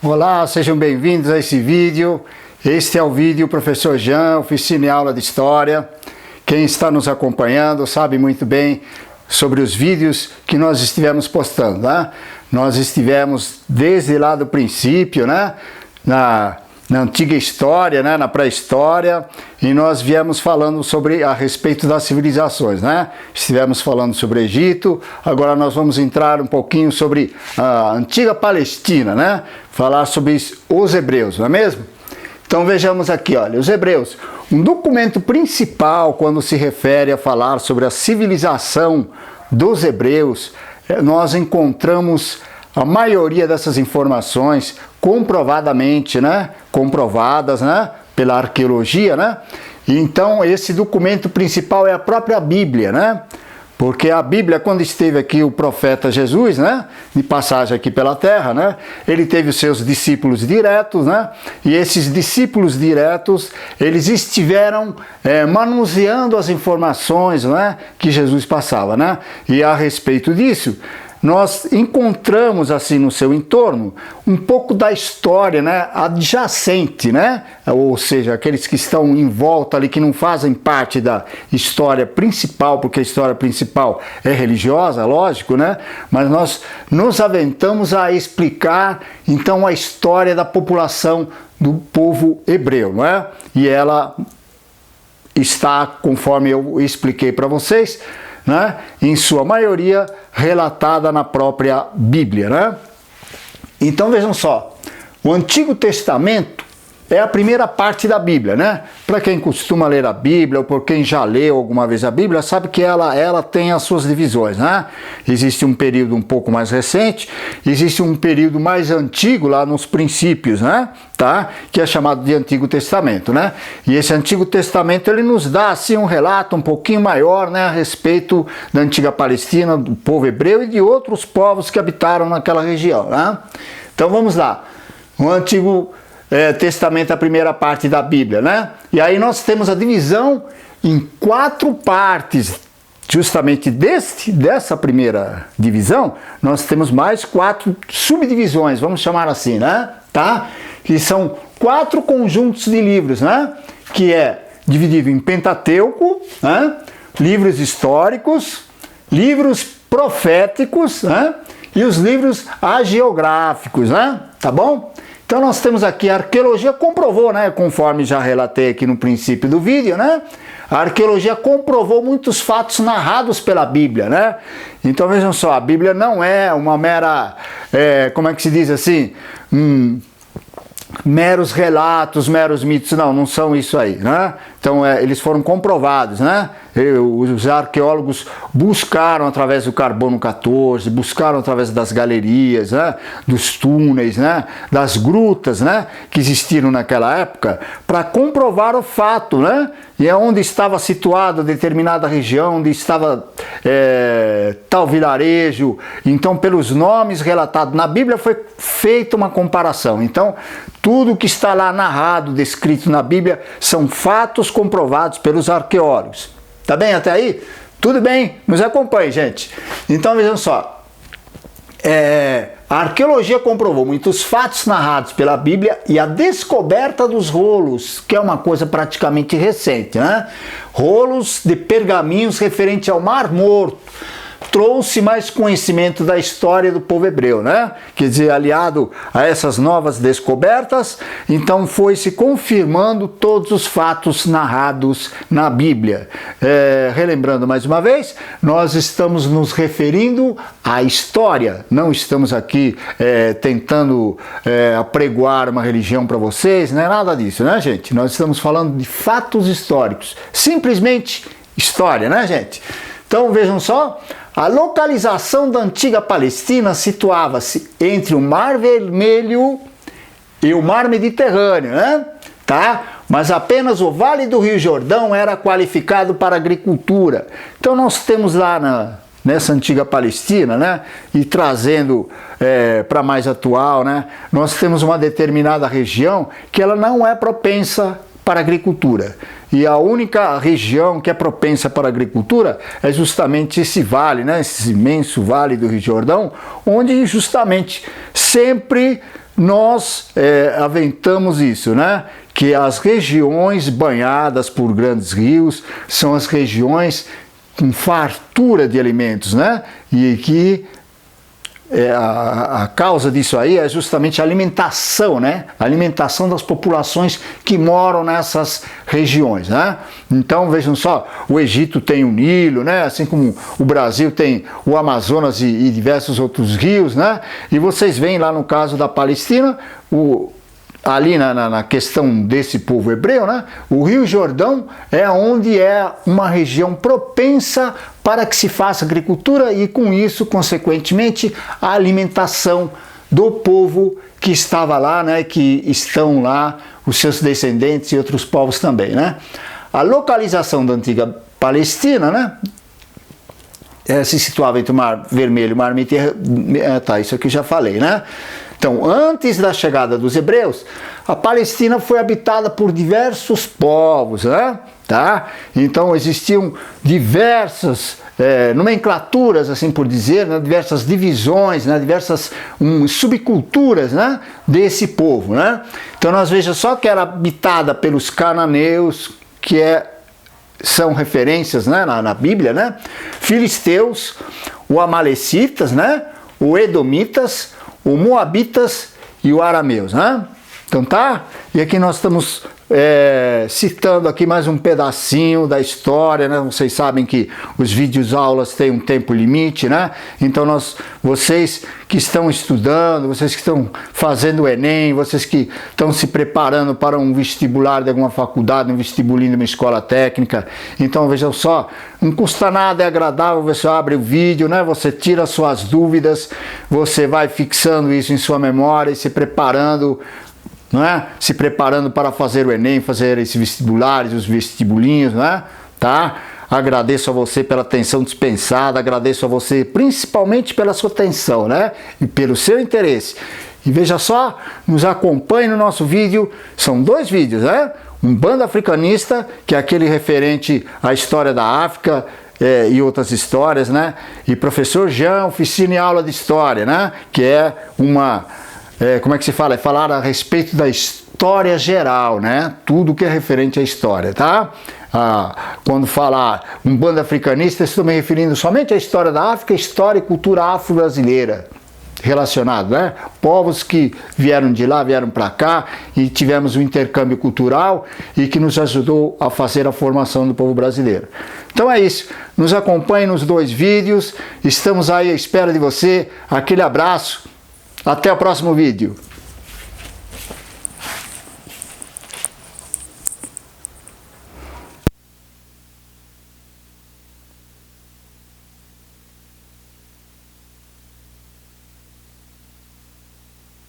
Olá, sejam bem-vindos a esse vídeo. Este é o vídeo Professor Jean, oficina e aula de História. Quem está nos acompanhando sabe muito bem sobre os vídeos que nós estivemos postando, né? Nós estivemos desde lá do princípio, né? Na antiga história, né? Na pré-história, e nós viemos falando a respeito das civilizações, né? Estivemos falando sobre o Egito, agora nós vamos entrar um pouquinho sobre a antiga Palestina, né? Falar sobre os hebreus, não é mesmo? Então vejamos aqui, olha, os hebreus, um documento principal quando se refere a falar sobre a civilização dos hebreus, nós encontramos a maioria dessas informações comprovadamente, né? Comprovadas, né? Pela arqueologia, né? Então esse documento principal é a própria Bíblia, né? Porque a Bíblia, quando esteve aqui o profeta Jesus, né, de passagem aqui pela terra, né, ele teve os seus discípulos diretos, né, e esses discípulos diretos, eles estiveram manuseando as informações, né, que Jesus passava, né, e a respeito disso, nós encontramos assim no seu entorno um pouco da história, né, adjacente, né, ou seja, aqueles que estão em volta ali, que não fazem parte da história principal, porque a história principal é religiosa, lógico, né, mas nós nos aventamos a explicar então a história da população do povo hebreu, não é? E ela está, conforme eu expliquei para vocês, né, em sua maioria relatada na própria Bíblia, né? Então vejam só, o Antigo Testamento é a primeira parte da Bíblia, né? Para quem costuma ler a Bíblia, ou por quem já leu alguma vez a Bíblia, sabe que ela tem as suas divisões, né? Existe um período um pouco mais recente, existe um período mais antigo lá nos princípios, né? Tá? Que é chamado de Antigo Testamento, né? E esse Antigo Testamento, ele nos dá assim um relato um pouquinho maior, né, a respeito da antiga Palestina, do povo hebreu e de outros povos que habitaram naquela região, né? Então vamos lá. O Antigo Testamento é a primeira parte da Bíblia, né? E aí nós temos a divisão em 4 partes. Justamente dessa primeira divisão, nós temos mais 4 subdivisões, vamos chamar assim, né? Tá? Que são 4 conjuntos de livros, né? Que é dividido em Pentateuco, né? Livros históricos, livros proféticos, né? E os livros hagiográficos, né? Tá bom? Então nós temos aqui a arqueologia comprovou, né, conforme já relatei aqui no princípio do vídeo, né? A arqueologia comprovou muitos fatos narrados pela Bíblia, né? Então vejam só, a Bíblia não é uma mera, como é que se diz assim, meros relatos, meros mitos, não são isso aí, né? Então eles foram comprovados, né? Os arqueólogos buscaram através do carbono 14, buscaram através das galerias, né? Dos túneis, né? Das grutas, né? Que existiram naquela época, para comprovar o fato, né? E é onde estava situada determinada região, onde estava tal vilarejo. Então, pelos nomes relatados na Bíblia, foi feita uma comparação. Então, tudo que está lá narrado, descrito na Bíblia, são fatos comprovados pelos arqueólogos. Tá bem até aí? Tudo bem? Nos acompanhe, gente. Então, vejam só. A arqueologia comprovou muitos fatos narrados pela Bíblia e a descoberta dos rolos, que é uma coisa praticamente recente, né? Rolos de pergaminhos referente ao Mar Morto. Trouxe mais conhecimento da história do povo hebreu, né? Quer dizer, aliado a essas novas descobertas, então foi se confirmando todos os fatos narrados na Bíblia. Relembrando mais uma vez, nós estamos nos referindo à história, não estamos aqui tentando apregoar uma religião para vocês, não é nada disso, né, gente? Nós estamos falando de fatos históricos, simplesmente história, né, gente? Então vejam só, a localização da antiga Palestina situava-se entre o Mar Vermelho e o Mar Mediterrâneo, né? Tá? Mas apenas o Vale do Rio Jordão era qualificado para agricultura. Então nós temos lá nessa antiga Palestina, né? E trazendo para mais atual, né? Nós temos uma determinada região que ela não é propensa para a agricultura. E a única região que é propensa para a agricultura é justamente esse vale, né? Esse imenso vale do Rio Jordão, onde justamente sempre nós aventamos isso, né? Que as regiões banhadas por grandes rios são as regiões com fartura de alimentos, né? E que a causa disso aí é justamente a alimentação, né? A alimentação das populações que moram nessas regiões, né? Então vejam só, o Egito tem o Nilo, né? Assim como o Brasil tem o Amazonas e diversos outros rios, né? E vocês veem lá no caso da Palestina, ali na questão desse povo hebreu, né? O Rio Jordão é onde é uma região propensa para que se faça agricultura e com isso, consequentemente, a alimentação do povo que estava lá, né? Que estão lá, os seus descendentes e outros povos também, né? A localização da antiga Palestina, né? Se situava entre o Mar Vermelho e o Mar Mediterrâneo, tá, isso aqui eu já falei, né? Então, antes da chegada dos hebreus, a Palestina foi habitada por diversos povos, né? Tá? Então, existiam diversas nomenclaturas, assim por dizer, né? Diversas divisões, né? Diversas subculturas, né? Desse povo, né? Então, nós vejamos só que era habitada pelos cananeus, que são referências, né? na Bíblia, né? Filisteus, o Amalecitas, né? O Edomitas, o Moabitas e o Arameus, né? Então tá? E aqui nós estamos citando aqui mais um pedacinho da história, né? Vocês sabem que os vídeos aulas têm um tempo limite, né? Então vocês que estão estudando, vocês que estão fazendo o Enem, vocês que estão se preparando para um vestibular de alguma faculdade, um vestibulinho de uma escola técnica, então vejam só, não custa nada, é agradável, você abre o vídeo, né? Você tira suas dúvidas, você vai fixando isso em sua memória e se preparando, não é? Se preparando para fazer o Enem, fazer esses vestibulares, os vestibulinhos, não é? Tá? Agradeço a você pela atenção dispensada, agradeço a você principalmente pela sua atenção, né? E pelo seu interesse. E veja só, nos acompanhe no nosso vídeo, são 2 vídeos, né? Um bando africanista, que é aquele referente à história da África, e outras histórias, né? E professor Jean, oficina e aula de história, né? Que é uma... como é que se fala? É falar a respeito da história geral, né? Tudo que é referente à história, tá? Quando falar um bando africanista, estou me referindo somente à história da África, história e cultura afro-brasileira relacionado, né? Povos que vieram de lá, vieram para cá e tivemos um intercâmbio cultural e que nos ajudou a fazer a formação do povo brasileiro. Então é isso, nos acompanhe nos 2 vídeos, estamos aí à espera de você, aquele abraço. Até o próximo vídeo.